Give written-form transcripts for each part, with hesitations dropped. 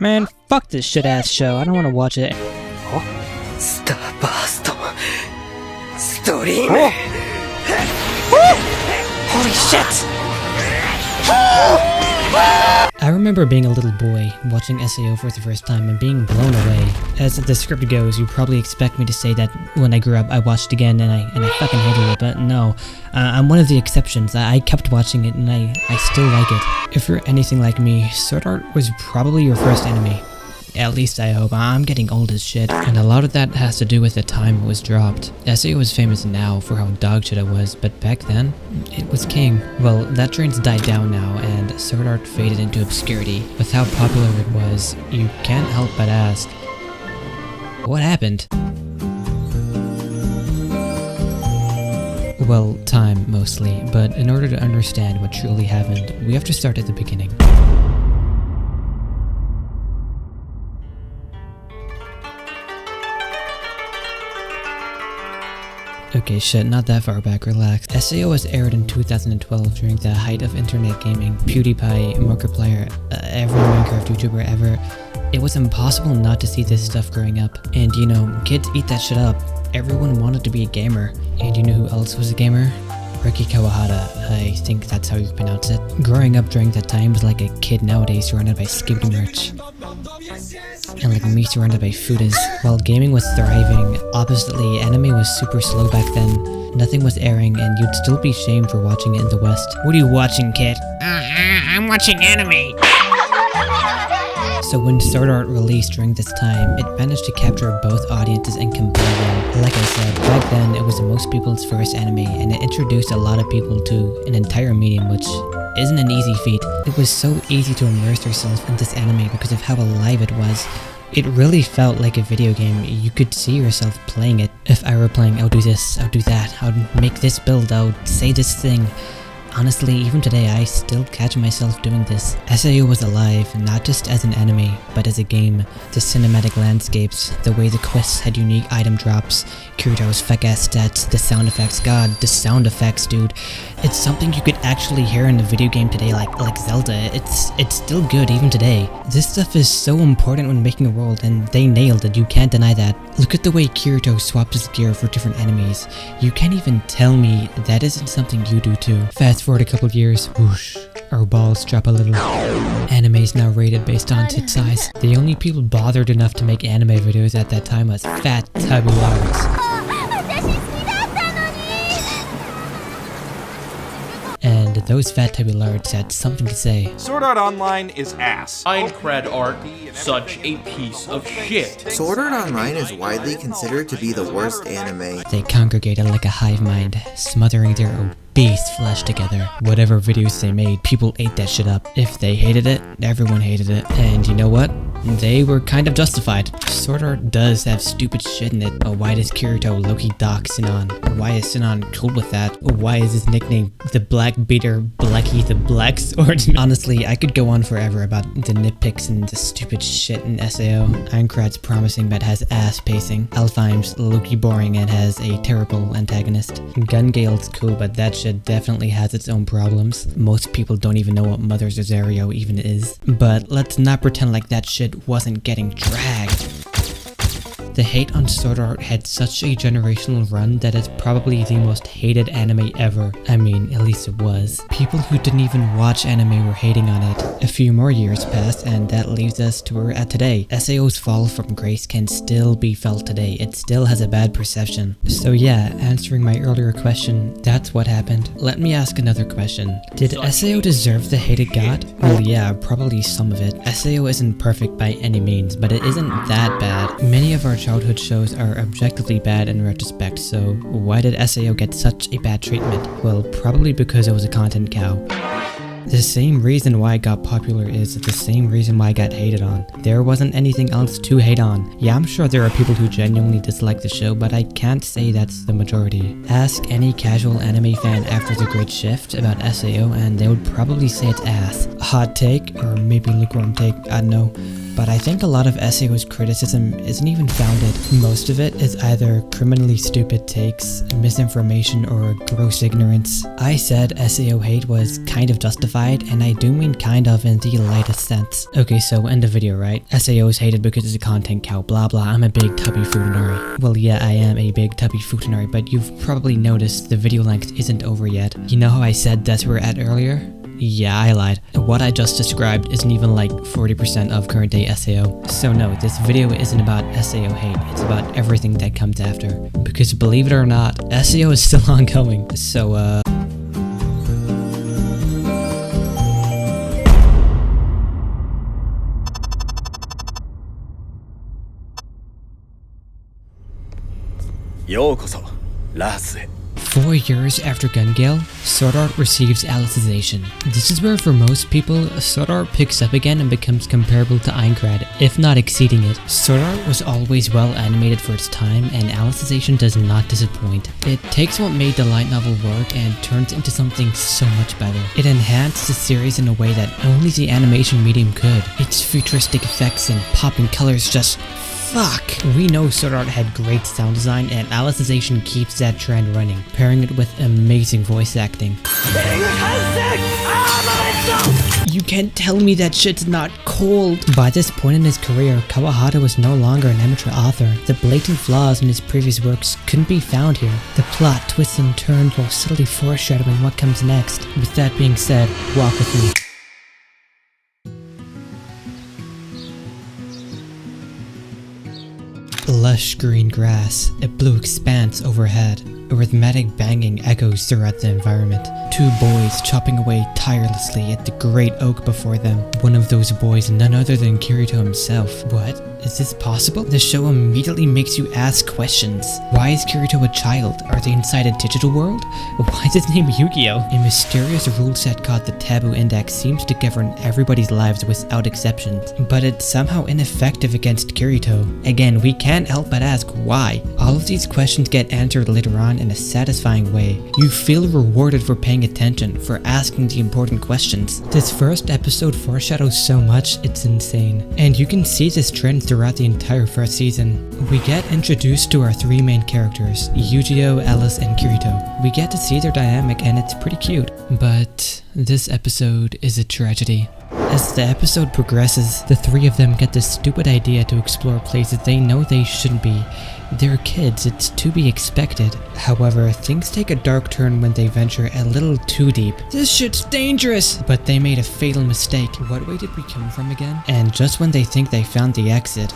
Man, fuck this shit-ass show. I don't want to watch it. Starburst Stream. Holy shit! I remember being a little boy, watching SAO for the first time and being blown away. As the script goes, you probably expect me to say that when I grew up I watched again and I fucking hated it, but no. I'm one of the exceptions. I kept watching it and I still like it. If you're anything like me, Sword Art was probably your first anime. At least I hope. I'm getting old as shit, and a lot of that has to do with the time it was dropped. SAO is famous now for how dog shit it was, but back then, it was king. Well, that train's died down now, and Sword Art faded into obscurity. With how popular it was, you can't help but ask, what happened? Well, time, mostly, but in order to understand what truly happened, we have to start at the beginning. Okay, shit, not that far back, relax. SAO was aired in 2012 during the height of internet gaming. PewDiePie, Markiplier, every Minecraft YouTuber ever. It was impossible not to see this stuff growing up. And you know, kids eat that shit up. Everyone wanted to be a gamer. And you know who else was a gamer? Riki Kawahara, I think that's how you pronounce it. Growing up during that time was like a kid nowadays surrounded by Skippy merch. And like me surrounded by foodies. While gaming was thriving, oppositely, anime was super slow back then. Nothing was airing and you'd still be shamed for watching it in the West. What are you watching, kid? I'm watching anime. So when Sword Art released during this time, it managed to capture both audiences and combine them. Like I said, back then it was most people's first anime and it introduced a lot of people to an entire medium, which isn't an easy feat. It was so easy to immerse yourself in this anime because of how alive it was. It really felt like a video game. You could see yourself playing it. If I were playing, I'll do this, I'll do that, I'll make this build, I'll say this thing. Honestly, even today, I still catch myself doing this. SAO was alive, not just as an anime, but as a game. The cinematic landscapes, the way the quests had unique item drops, Kirito's fake-ass stats, the sound effects, god, the sound effects, dude. It's something you could actually hear in the video game today, like Zelda. It's still good even today. This stuff is so important when making a world, and they nailed it, you can't deny that. Look at the way Kirito swapped his gear for different enemies. You can't even tell me that isn't something you do too. Fast forward a couple of years, whoosh, our balls drop a little. Anime's now rated based on tit size. The only people bothered enough to make anime videos at that time was fat tabulards. And those fat tabulards had something to say. Sword Art Online is ass. Aincrad art, such a piece of shit. Sword Art Online is widely considered to be the worst anime. They congregated like a hive mind, smothering their obese flesh together. Whatever videos they made, people ate that shit up. If they hated it, everyone hated it. And you know what? They were kind of justified. Sword Art does have stupid shit in it, but why does Kirito low-key dock Sinon? Why is Sinon cool with that? Why is his nickname the Black Beater Blackie the Black Sword? Honestly, I could go on forever about the nitpicks and the stupid shit in SAO. Aincrad's promising but has ass pacing. Alfheim's low-key boring and has a terrible antagonist. Gun Gale's cool, but that shit definitely has its own problems. Most people don't even know what Mother Cesario even is. But let's not pretend like that shit wasn't getting dragged. The hate on Sword Art had such a generational run that it's probably the most hated anime ever. I mean, at least it was. People who didn't even watch anime were hating on it. A few more years passed and that leaves us to where we're at today. SAO's fall from grace can still be felt today. It still has a bad perception. So yeah, answering my earlier question, that's what happened. Let me ask another question. Did SAO deserve the hated god? Well yeah, probably some of it. SAO isn't perfect by any means, but it isn't that bad. Many of our childhood shows are objectively bad in retrospect, so why did SAO get such a bad treatment? Well, probably because it was a content cow. The same reason why it got popular is the same reason why it got hated on. There wasn't anything else to hate on. Yeah, I'm sure there are people who genuinely dislike the show, but I can't say that's the majority. Ask any casual anime fan after the Great Shift about SAO and they would probably say it's ass. Hot take, or maybe lukewarm take, I don't know. but I think a lot of SAO's criticism isn't even founded. Most of it is either criminally stupid takes, misinformation, or gross ignorance. I said SAO hate was kind of justified, and I do mean kind of in the lightest sense. Okay, so end of video, right? SAO is hated because it's a content cow, blah blah, I'm a big tubby futanari. Well, yeah, I am a big tubby futanari, but you've probably noticed the video length isn't over yet. You know how I said that's where we're at earlier? Yeah, I lied. What I just described isn't even like 40% of current day SAO. So no, this video isn't about SAO hate, it's about everything that comes after. Because believe it or not, SAO is still ongoing. Soようこそラースへ。 4 years after Gun Gale, Sword Art receives Alicization. This is where for most people, Sword Art picks up again and becomes comparable to Aincrad, if not exceeding it. Sword Art was always well animated for its time, and Alicization does not disappoint. It takes what made the light novel work and turns into something so much better. It enhanced the series in a way that only the animation medium could. Its futuristic effects and popping colors just fuck! We know Sword Art had great sound design, and Alicization keeps that trend running, pairing it with amazing voice acting. You can't tell me that shit's not cold! By this point in his career, Kawahata was no longer an amateur author. The blatant flaws in his previous works couldn't be found here. The plot twists and turns while subtly foreshadowing what comes next. With that being said, walk with me. Lush green grass, a blue expanse overhead. A rhythmic banging echoes throughout the environment. 2 boys chopping away tirelessly at the great oak before them. One of those boys none other than Kirito himself. What? Is this possible? The show immediately makes you ask questions. Why is Kirito a child? Are they inside a digital world? Why is his name Yu-Gi-Oh? A mysterious rule set called the Taboo Index seems to govern everybody's lives without exceptions, but it's somehow ineffective against Kirito. Again, we can't help but ask why. All of these questions get answered later on in a satisfying way. You feel rewarded for paying attention, for asking the important questions. This first episode foreshadows so much, it's insane. And you can see this trend throughout the entire first season. We get introduced to our 3 main characters, Yu-Gi-Oh, Alice, and Kirito. We get to see their dynamic and it's pretty cute. But this episode is a tragedy. As the episode progresses, the 3 of them get this stupid idea to explore places they know they shouldn't be. They're kids, it's to be expected. However, things take a dark turn when they venture a little too deep. This shit's dangerous! But they made a fatal mistake. What way did we come from again? And just when they think they found the exit...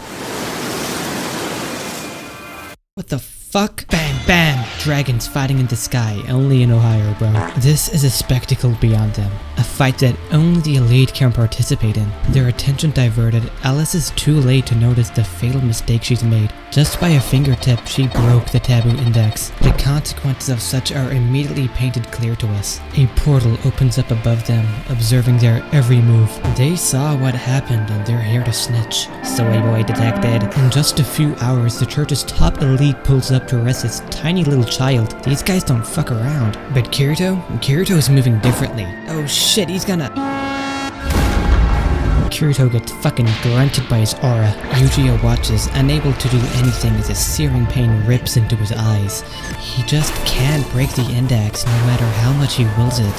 What the fuck? Bam bam! Dragons fighting in the sky, only in Ohio, bro. This is a spectacle beyond them. A fight that only the elite can participate in. Their attention diverted, Alice is too late to notice the fatal mistake she's made. Just by a fingertip, she broke the Taboo Index. The consequences of such are immediately painted clear to us. A portal opens up above them, observing their every move. They saw what happened and they're here to snitch. Soy boy detected. In just a few hours, the church's top elite pulls up to arrest this tiny little child. These guys don't fuck around. But Kirito is moving differently. Oh shit, he's gonna... Kirito gets fucking grunted by his aura. Yu-Gi-Oh watches, unable to do anything as a searing pain rips into his eyes. He just can't break the index no matter how much he wills it.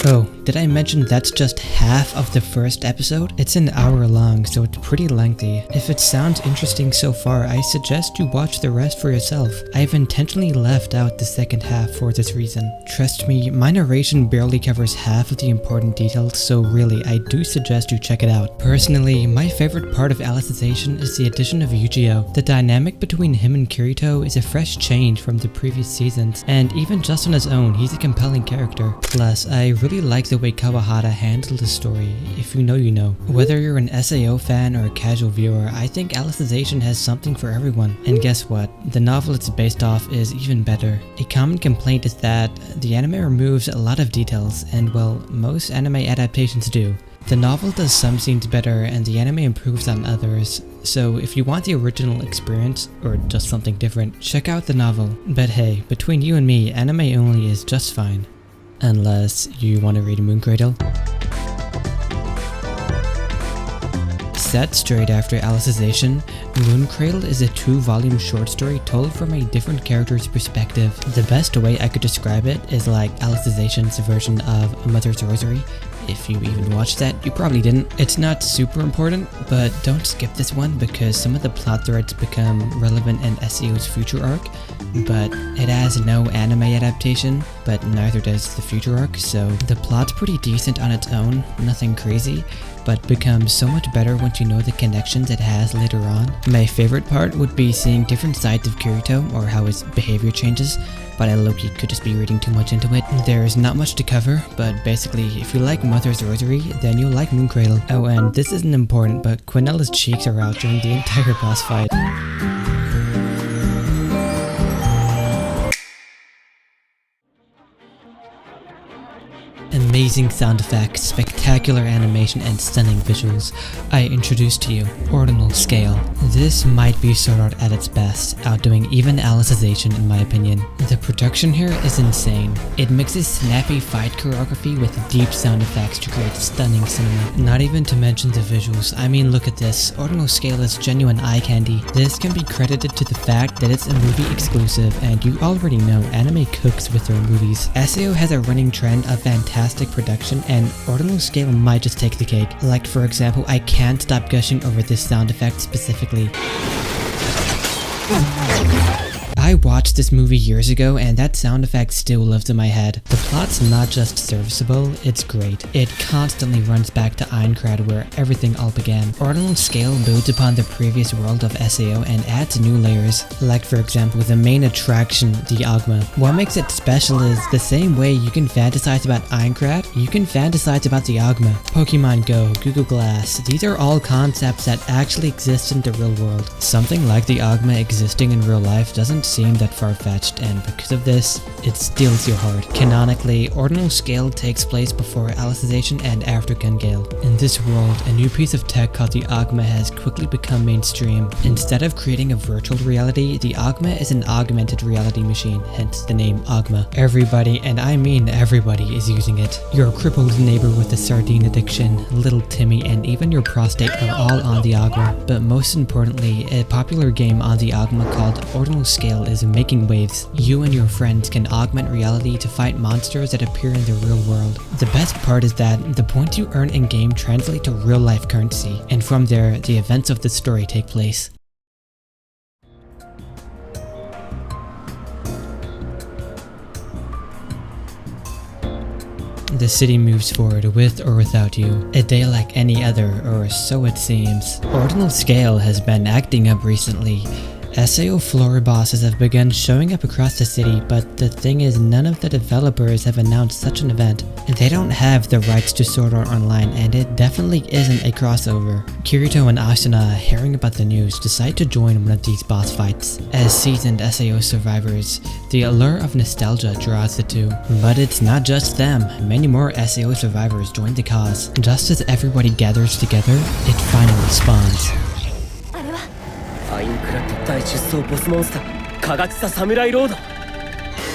Oh, did I mention that's just half of the first episode? It's an hour long, so it's pretty lengthy. If it sounds interesting so far, I suggest you watch the rest for yourself. I've intentionally left out the second half for this reason. Trust me, my narration barely covers half of the important details, so really, I do suggest you check it out. Personally, my favorite part of Alicization is the addition of Yu-Gi-Oh. The dynamic between him and Kirito is a fresh change from the previous seasons, and even just on his own, he's a compelling character. Plus, I really like the the way Kawahara handled the story. If you know, you know. Whether you're an SAO fan or a casual viewer, I think Alicization has something for everyone. And guess what? The novel it's based off is even better. A common complaint is that the anime removes a lot of details, and well, most anime adaptations do. The novel does some scenes better and the anime improves on others, so if you want the original experience, or just something different, check out the novel. But hey, between you and me, anime only is just fine. Unless you want to read Moon Cradle. Set straight after Alicization, Moon Cradle is a 2-volume short story told from a different character's perspective. The best way I could describe it is like Alicization's version of A Mother's Rosary. If you even watched that, you probably didn't. It's not super important, but don't skip this one because some of the plot threads become relevant in SEO's future arc, but it has no anime adaptation, but neither does the future arc, so the plot's pretty decent on its own, nothing crazy, but becomes so much better once you know the connections it has later on. My favorite part would be seeing different sides of Kirito or how his behavior changes, but I low-key could just be reading too much into it. There's not much to cover, but basically, if you like Mother's Rosary, then you'll like Moon Cradle. Oh, and this isn't important, but Quinella's cheeks are out during the entire boss fight. Amazing sound effects, spectacular animation, and stunning visuals. I introduce to you Ordinal Scale. This might be Sword Art at its best, outdoing even Alicization in my opinion. The production here is insane. It mixes snappy fight choreography with deep sound effects to create stunning cinema. Not even to mention the visuals. I mean, look at this. Ordinal Scale is genuine eye candy. This can be credited to the fact that it's a movie exclusive, and you already know anime cooks with their movies. SAO has a running trend of fantastic production, and Ordinal Scale might just take the cake. Like, for example, I can't stop gushing over this sound effect specifically. I watched this movie years ago and that sound effect still lives in my head. The plot's not just serviceable, it's great. It constantly runs back to Aincrad where everything all began. Ordinal Scale builds upon the previous world of SAO and adds new layers. Like for example, the main attraction, the Agma. What makes it special is the same way you can fantasize about Aincrad, you can fantasize about the Agma. Pokemon Go, Google Glass, these are all concepts that actually exist in the real world. Something like the Agma existing in real life doesn't seem that far-fetched, and because of this, it steals your heart. Canonically, Ordinal Scale takes place before Alicization and after Gun Gale. In this world, a new piece of tech called the Agma has quickly become mainstream. Instead of creating a virtual reality, the Agma is an augmented reality machine, hence the name Agma. Everybody, and I mean everybody, is using it. Your crippled neighbor with a sardine addiction, little Timmy, and even your prostate are all on the Agma. But most importantly, a popular game on the Agma called Ordinal Scale is making waves. You and your friends can augment reality to fight monsters that appear in the real world. The best part is that the points you earn in-game translate to real-life currency, and from there, the events of the story take place. The city moves forward with or without you, a day like any other, or so it seems. Ordinal Scale has been acting up recently. SAO floor bosses have begun showing up across the city, but the thing is, none of the developers have announced such an event. They don't have the rights to Sword Art Online, and it definitely isn't a crossover. Kirito and Asuna, hearing about the news, decide to join one of these boss fights. As seasoned SAO survivors, the allure of nostalgia draws the two. But it's not just them, many more SAO survivors join the cause. Just as everybody gathers together, it finally spawns. アインクラッド大出走ボスモンスター科学者侍ロード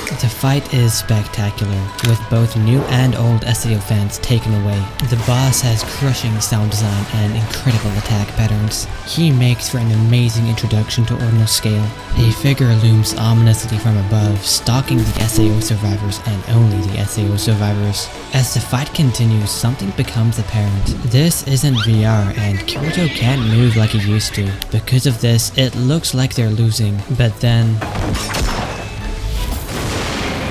The fight is spectacular, with both new and old SAO fans taken away. The boss has crushing sound design and incredible attack patterns. He makes for an amazing introduction to Ordinal Scale. A figure looms ominously from above, stalking the SAO survivors and only the SAO survivors. As the fight continues, something becomes apparent. This isn't VR, and Kirito can't move like he used to. Because of this, it looks like they're losing, but then...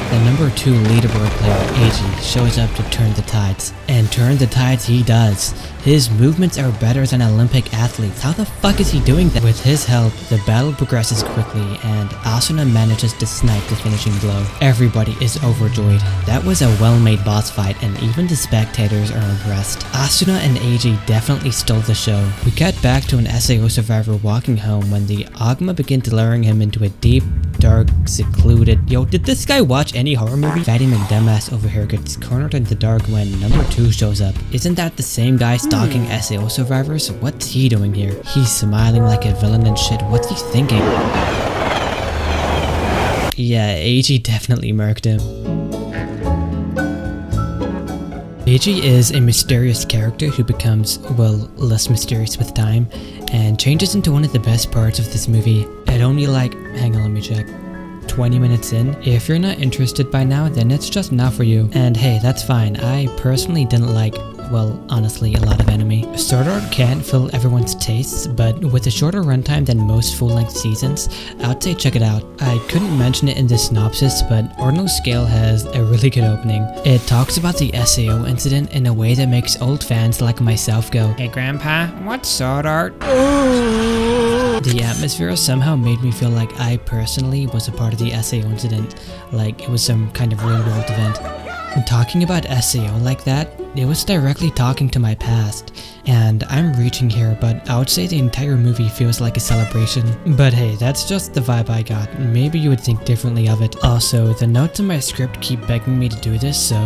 the number 2 leaderboard player, Eiji, shows up to turn the tides. And turn the tides he does. His movements are better than Olympic athletes. How the fuck is he doing that? With his help, the battle progresses quickly and Asuna manages to snipe the finishing blow. Everybody is overjoyed. That was a well-made boss fight and even the spectators are impressed. Asuna and Eiji definitely stole the show. We cut back to an SAO survivor walking home when the Agma begins luring him into a deep, dark, secluded... Yo, did this guy watch any horror movie? Fatty McDumbass over here gets cornered in the dark when number 2 shows up. Isn't that the same guy stalking SAO survivors? What's he doing here? He's smiling like a villain and shit. What's he thinking? Yeah, Eiji definitely murked him. Eiji is a mysterious character who becomes, well, less mysterious with time, and changes into one of the best parts of this movie. At only like, hang on, let me check, 20 minutes in. If you're not interested by now, then it's just not for you. And hey, that's fine. I personally didn't like, well, honestly, a lot of anime. Sword Art can't fill everyone's tastes, but with a shorter runtime than most full-length seasons, I'd say check it out. I couldn't mention it in the synopsis, but Ordinal Scale has a really good opening. It talks about the SAO incident in a way that makes old fans like myself go, Hey Grandpa, what's Sword Art? The atmosphere somehow made me feel like I personally was a part of the SAO incident, like it was some kind of real-world event. Talking about SAO like that, it was directly talking to my past, and I'm reaching here, but I would say the entire movie feels like a celebration. But hey, that's just the vibe I got. Maybe you would think differently of it. Also, the notes in my script keep begging me to do this, so...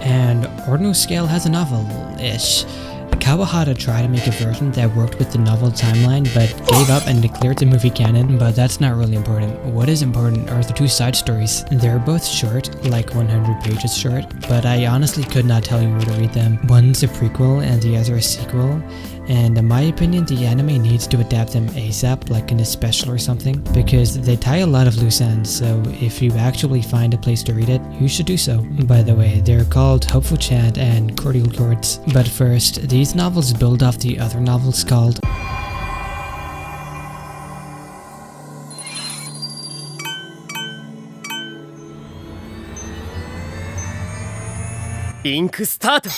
And Ordinal Scale has a novel-ish. Kawahara tried to make a version that worked with the novel timeline, but gave up and declared the movie canon, but that's not really important. What is important are the 2 side stories. They're both short, like 100 pages short, but I honestly could not tell you where to read them. One's a prequel and the other a sequel, and in my opinion the anime needs to adapt them ASAP, like in a special or something, because they tie a lot of loose ends, so if you actually find a place to read it, you should do so. By the way, they're called Hopeful Chant and Cordial Chords. But first, these novels build off the other novels called Ink start!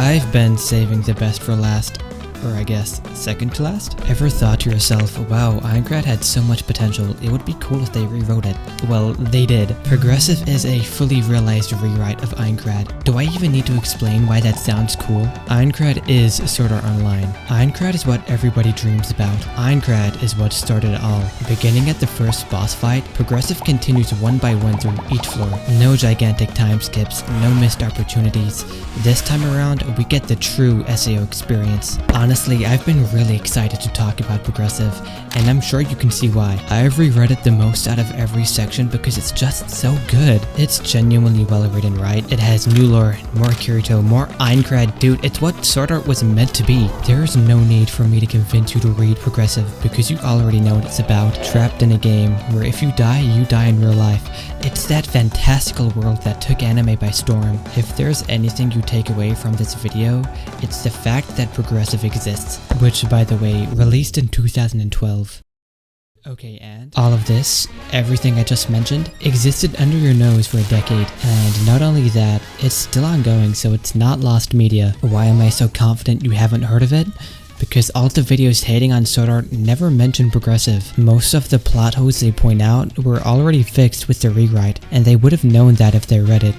I've been saving the best for last, or I guess second to last. Ever thought to yourself, wow, Aincrad had so much potential, it would be cool if they rewrote it? Well, they did. Progressive is a fully realized rewrite of Aincrad. Do I even need to explain why that sounds cool? Aincrad is Sword Art Online. Aincrad is what everybody dreams about. Aincrad is what started it all. Beginning at the first boss fight, Progressive continues one by one through each floor. No gigantic time skips, no missed opportunities. This time around, we get the true SAO experience. Honestly, I've been really excited to talk about Progressive, and I'm sure you can see why. I've reread it the most out of every section because it's just so good. It's genuinely well written, right? It has new lore, more Kirito, more Aincrad. Dude, it's what Sword Art was meant to be. There's no need for me to convince you to read Progressive because you already know what it's about. Trapped in a game where if you die in real life. It's that fantastical world that took anime by storm. If there's anything you take away from this video, it's the fact that Progressive exists, which by the way, released in 2012. Okay, and all of this, everything I just mentioned, existed under your nose for a decade, and not only that, it's still ongoing, so it's not lost media. Why am I so confident you haven't heard of it? Because all the videos hating on Sword Art never mention Progressive. Most of the plot holes they point out were already fixed with the rewrite, and they would have known that if they read it,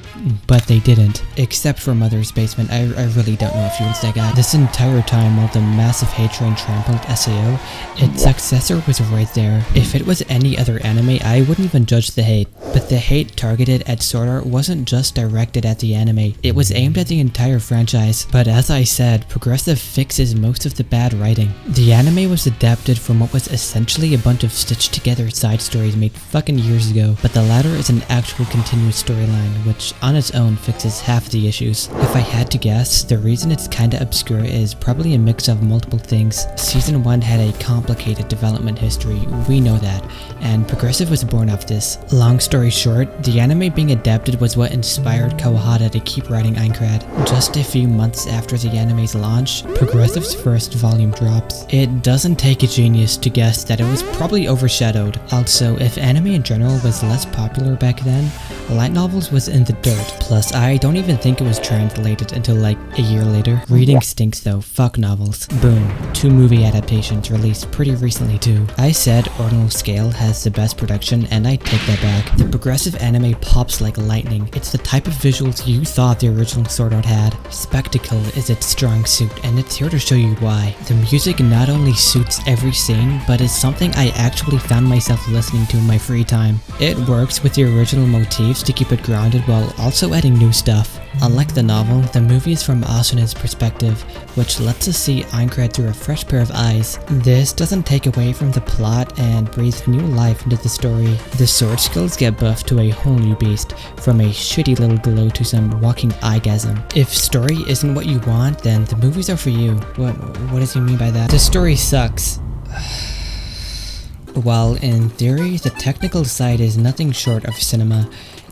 but they didn't. Except for Mother's Basement, I really don't know if he was that guy. This entire time while the massive hate train trampled SAO, its successor was right there. If it was any other anime, I wouldn't even judge the hate. But the hate targeted at Sword Art wasn't just directed at the anime, it was aimed at the entire franchise. But as I said, Progressive fixes most of the bad writing. The anime was adapted from what was essentially a bunch of stitched together side stories made fucking years ago, but the latter is an actual continuous storyline, which on its own fixes half the issues. If I had to guess, the reason it's kinda obscure is probably a mix of multiple things. Season 1 had a complicated development history, we know that, and Progressive was born off this. Long story short, the anime being adapted was what inspired Kawahara to keep writing Aincrad. Just a few months after the anime's launch, Progressive's first volume drops. It doesn't take a genius to guess that it was probably overshadowed. Also, if anime in general was less popular back then, light novels was in the dirt. Plus, I don't even think it was translated until like a year later. Reading stinks though, fuck novels. Boom, 2 movie adaptations released pretty recently too. I said Ordinal Scale has the best production, and I take that back. The Progressive anime pops like lightning. It's the type of visuals you thought the original Sword Art had. Spectacle is its strong suit, and it's here to show you why. The music not only suits every scene, but is something I actually found myself listening to in my free time. It works with the original motifs to keep it grounded while also adding new stuff. Unlike the novel, the movie is from Asuna's perspective, which lets us see Aincrad through a fresh pair of eyes. This doesn't take away from the plot and breathes new life into the story. The sword skills get buffed to a whole new beast, from a shitty little glow to some walking eyegasm. If story isn't what you want, then the movies are for you. What does he mean by that? The story sucks. While in theory, the technical side is nothing short of cinema,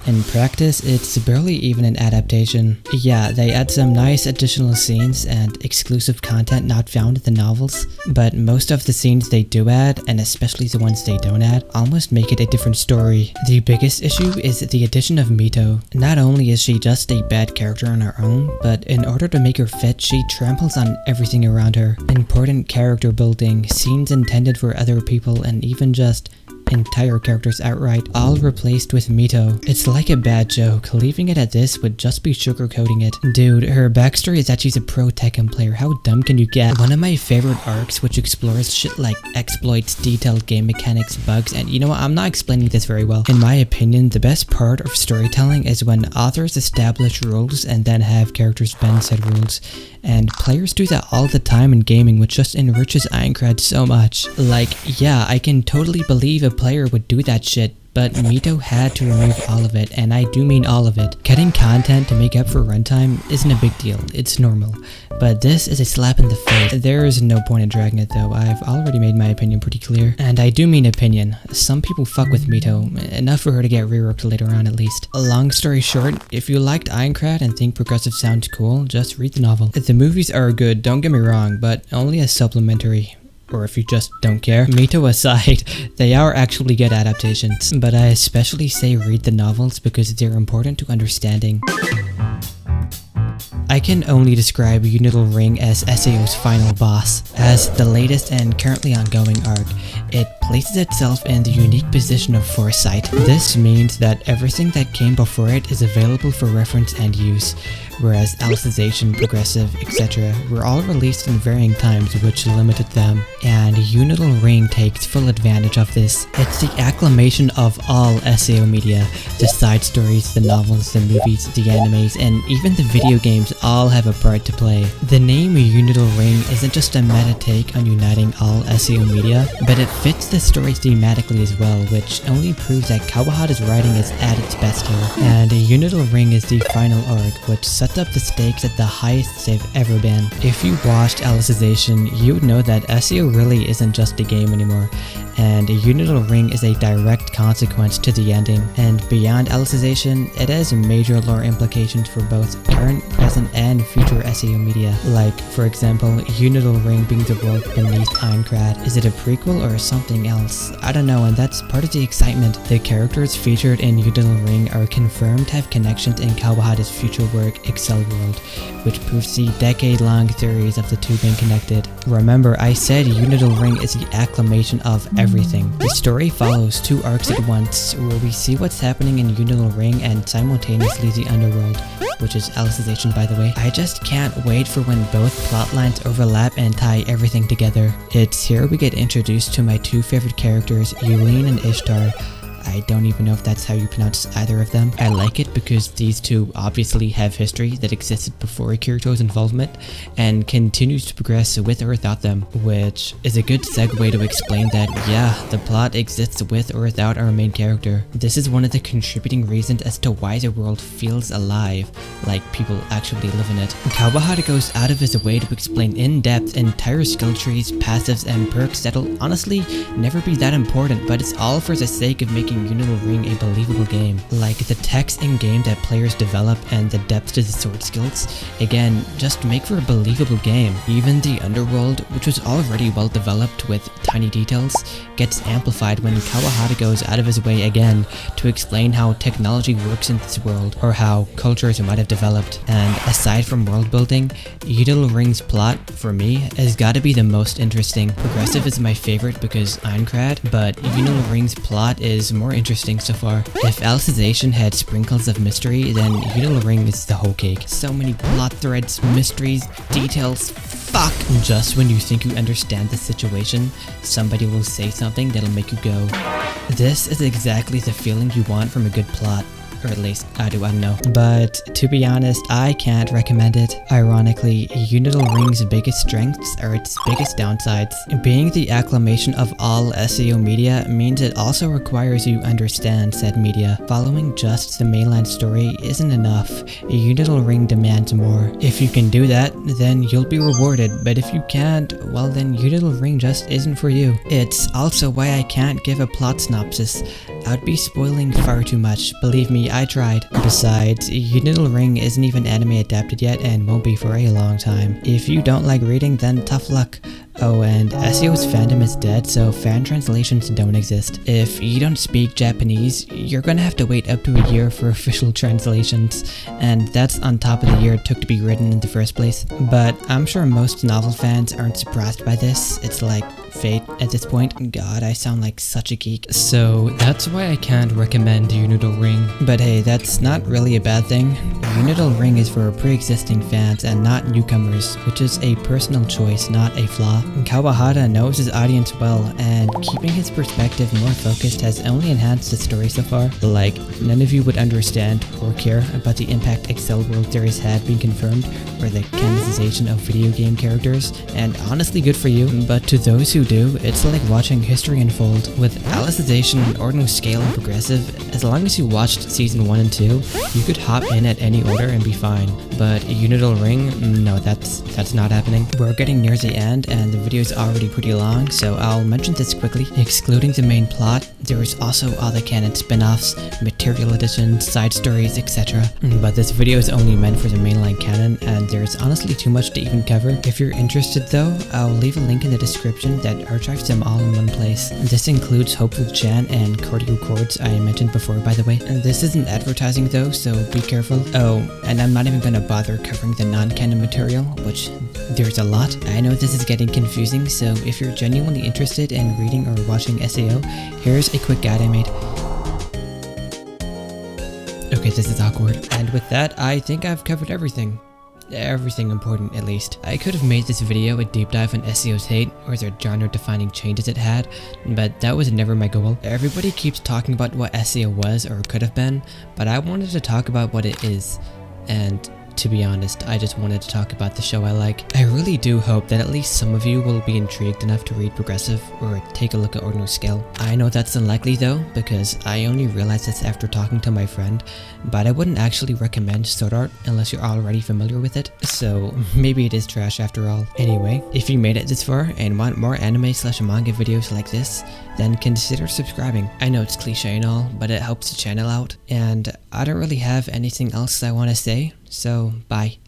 in practice, it's barely even an adaptation. Yeah, they add some nice additional scenes and exclusive content not found in the novels, but most of the scenes they do add, and especially the ones they don't add, almost make it a different story. The biggest issue is the addition of Mito. Not only is she just a bad character on her own, but in order to make her fit, she tramples on everything around her. Important character building, scenes intended for other people, and even just entire characters outright, all replaced with Mito. It's like a bad joke. Leaving it at this would just be sugarcoating it. Dude, her backstory is that she's a pro Tekken player. How dumb can you get? One of my favorite arcs, which explores shit like exploits, detailed game mechanics, bugs, and you know what, I'm not explaining this very well. In my opinion, the best part of storytelling is when authors establish rules and then have characters bend said rules. And players do that all the time in gaming, which just enriches Aincrad so much. Like, yeah, I can totally believe a player would do that shit, but Mito had to remove all of it, and I do mean all of it. Cutting content to make up for runtime isn't a big deal, it's normal. But this is a slap in the face. There is no point in dragging it though, I've already made my opinion pretty clear. And I do mean opinion. Some people fuck with Mito, enough for her to get reworked later on at least. Long story short, if you liked Aincrad and think Progressive sounds cool, just read the novel. The movies are good, don't get me wrong, but only as supplementary. Or if you just don't care. Mito aside, they are actually good adaptations, but I especially say read the novels because they're important to understanding. I can only describe Unital Ring as SAO's final boss. As the latest and currently ongoing arc, it places itself in the unique position of foresight. This means that everything that came before it is available for reference and use, whereas Alicization, Progressive, etc. were all released in varying times, which limited them, and Unital Ring takes full advantage of this. It's the acclamation of all SAO media. The side stories, the novels, the movies, the animes, and even the video games all have a part to play. The name Unital Ring isn't just a meta take on uniting all SAO media, but it fits the story thematically as well, which only proves that Kawahara's writing is at its best here. And Unital Ring is the final arc, which sets up the stakes at the highest they've ever been. If you watched Alicization, you would know that SAO really isn't just a game anymore, and Unital Ring is a direct consequence to the ending. And beyond Alicization, it has major lore implications for both current, present, and future SAO media. Like, for example, Unital Ring being the world beneath Aincrad. Is it a prequel or something else? I don't know, and that's part of the excitement. The characters featured in Unital Ring are confirmed to have connections in Kawahara's future work, Excel World, which proves the decade-long theories of the two being connected. Remember, I said Unital Ring is the acclamation of everything. The story follows two arcs at once, where we see what's happening in Unital Ring and simultaneously the underworld, which is Alicization by the way. I just can't wait for when both plotlines overlap and tie everything together. It's here we get introduced to my two favorite characters, Yulene and Ishtar. I don't even know if that's how you pronounce either of them. I like it because these two obviously have history that existed before Kirito's involvement and continues to progress with or without them, which is a good segue to explain that, yeah, the plot exists with or without our main character. This is one of the contributing reasons as to why the world feels alive, like people actually live in it. Kawahara goes out of his way to explain in depth entire skill trees, passives, and perks that'll honestly never be that important, but it's all for the sake of making Unital Ring a believable game. Like the text in game that players develop and the depth to the sword skills, again, just make for a believable game. Even the underworld, which was already well developed with tiny details, gets amplified when Kawahara goes out of his way again to explain how technology works in this world, or how cultures might have developed. And aside from world building, Unital Ring's plot, for me, has gotta be the most interesting. Progressive is my favorite because Aincrad, but Unital Ring's plot is more interesting so far. If Alicization had sprinkles of mystery, then Unital Ring is the whole cake. So many plot threads, mysteries, details, fuck! Just when you think you understand the situation, somebody will say something that'll make you go. This is exactly the feeling you want from a good plot. Or at least, I don't know. But to be honest, I can't recommend it. Ironically, Unital Ring's biggest strengths are its biggest downsides. Being the acclamation of all SEO media means it also requires you understand said media. Following just the mainline story isn't enough. Unital Ring demands more. If you can do that, then you'll be rewarded, but if you can't, well then Unital Ring just isn't for you. It's also why I can't give a plot synopsis. I'd be spoiling far too much, believe me, I tried. Besides, Unital Ring isn't even anime adapted yet and won't be for a long time. If you don't like reading, then tough luck. Oh, and SEO's fandom is dead, so fan translations don't exist. If you don't speak Japanese, you're gonna have to wait up to a year for official translations, and that's on top of the year it took to be written in the first place. But I'm sure most novel fans aren't surprised by this. It's like fate at this point. God, I sound like such a geek. So that's why I can't recommend Unital Ring. But hey, that's not really a bad thing. Unital Ring is for pre-existing fans and not newcomers, which is a personal choice, not a flaw. Kawahara knows his audience well, and keeping his perspective more focused has only enhanced the story so far. Like, none of you would understand or care about the impact Excel World Series had been confirmed, or the canonization of video game characters, and honestly good for you, but to those who do, it's like watching history unfold. With Alicization, Ordinal Scale, and Progressive, as long as you watched Season 1 and 2, you could hop in at any order and be fine. But Unital Ring, no, that's not happening. We're getting near the end, and the video is already pretty long, so I'll mention this quickly. Excluding the main plot, there is also all the canon spin-offs, material additions, side stories, etc. But this video is only meant for the mainline canon, and there's honestly too much to even cover. If you're interested though, I'll leave a link in the description that archives them all in one place. This includes Hopeful Chan and Cardio Chords I mentioned before, by the way. And this isn't advertising though, so be careful. Oh, and I'm not even gonna bother covering the non-canon material, which there's a lot. I know this is getting confusing, so if you're genuinely interested in reading or watching SAO, here's a quick guide I made. Okay, this is awkward. And with that, I think I've covered everything. Everything important, at least. I could have made this video a deep dive on SEO's hate, or the genre-defining changes it had, but that was never my goal. Everybody keeps talking about what SEO was or could have been, but I wanted to talk about what it is. And to be honest, I just wanted to talk about the show I like. I really do hope that at least some of you will be intrigued enough to read Progressive or take a look at Ordinal Scale. I know that's unlikely though, because I only realized this after talking to my friend, but I wouldn't actually recommend Sword Art unless you're already familiar with it, so maybe it is trash after all. Anyway, if you made it this far and want more anime/manga videos like this, then consider subscribing. I know it's cliche and all, but it helps the channel out, and I don't really have anything else I want to say, so bye.